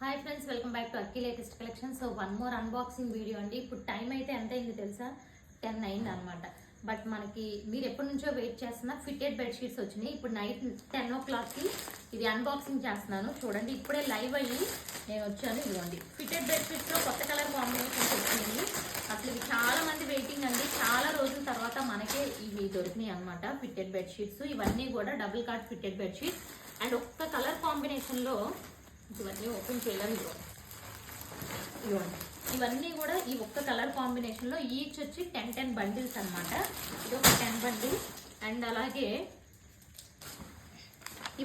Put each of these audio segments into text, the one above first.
Hi friends, welcome back to Akki latest collection. So one more unboxing video అండి. ఇప్పుడు time అయితే ఎంత అయింది తెలుసా? 10 అయింది అనమాట. బట్ మనకి మీరు ఎప్పటి నుంచో వెయిట్ చేస్తున్న ఫిట్టెడ్ బెడ్షీట్స్ వచ్చినాయి. ఇప్పుడు నైట్ 10 o'clockకి ఇది అన్బాక్సింగ్ చేస్తున్నాను. చూడండి, ఇప్పుడే లైవ్ అయ్యి నేను వచ్చాను. ఇదిగోండి, ఫిట్టెడ్ బెడ్షీట్స్లో కొత్త కలర్ కాంబినేషన్స్ వచ్చినాయి. అసలు ఇవి చాలా మంది వెయిటింగ్ అండి. చాలా రోజుల తర్వాత మనకే ఇవి దొరికినాయి అనమాట. ఫిట్టెడ్ బెడ్షీట్స్ ఇవన్నీ కూడా double card fitted bedsheets and ఒక్క కలర్ కాంబినేషన్లో ఇవన్నీ ఓపెన్ చేయలేదు. ఇవ్వండి, ఇవన్నీ కూడా ఈ ఒక్క కలర్ కాంబినేషన్లో ఈచ్ వచ్చి 10 బండిల్స్ అనమాట. ఇది ఒక 10 బండిల్. అండ్ అలాగే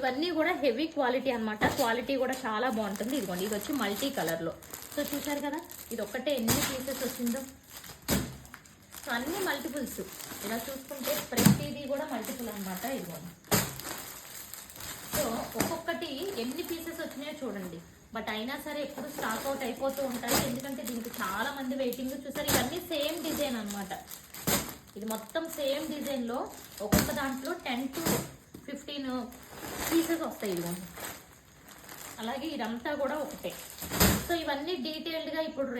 ఇవన్నీ కూడా హెవీ క్వాలిటీ అనమాట. క్వాలిటీ కూడా చాలా బాగుంటుంది. ఇదిగోండి, ఇది వచ్చి మల్టీ కలర్లో. సో చూసారు కదా, ఇది ఒక్కటే ఎన్ని పీసెస్ వచ్చిందో. సో అన్ని మల్టిపుల్స్. ఇలా చూసుకుంటే ప్రతిదీ కూడా మల్టిపుల్ అనమాట. ఇదిగోండి, సో ఒక్కొక్కటి ఎన్ని పీసెస్ వచ్చినాయో చూడండి. బట్ అయినా సరే ఎప్పుడు స్టాక్ అవుట్ అయిపోతూ ఉంటాయి, ఎందుకంటే దీనికి చాలా మంది వెయిటింగ్. చూసారు, ఇవన్నీ సేమ్ డిజైన్ అనమాట. ఇది మొత్తం సేమ్ డిజైన్లో ఒక్కొక్క దాంట్లో 10 to 15 పీసెస్ వస్తాయి. ఇదిగోండి, అలాగే ఇదంతా కూడా ఒకటే. సో ఇవన్నీ డీటెయిల్డ్గా ఇప్పుడు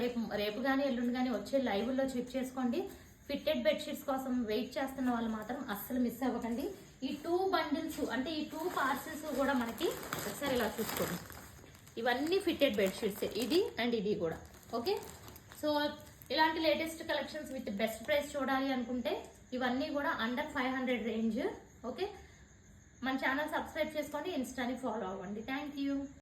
రేపు కానీ ఎల్లుండి కానీ వచ్చే లైవ్లో చెక్ చేసుకోండి. ఫిట్టెడ్ బెడ్షీట్స్ కోసం వెయిట్ చేస్తున్న వాళ్ళు మాత్రం అస్సలు మిస్ అవ్వకండి. ఈ 2 బండిల్స్ అంటే ఈ 2 పార్సెల్స్ కూడా మనకి ఒకసారి ఇలా చూసుకోండి. ఇవన్నీ ఫిట్టెడ్ బెడ్షీట్స్, ఇది అండ్ ఇది కూడా. ఓకే, సో ఇలాంటి latest collections with best price చూడాలి అనుకుంటే ఇవన్నీ కూడా అండర్ 500 రేంజ్. ఓకే, మన ఛానల్ సబ్స్క్రైబ్ చేసుకోండి, ఇన్స్టాని ఫాలో అవ్వండి. Thank you.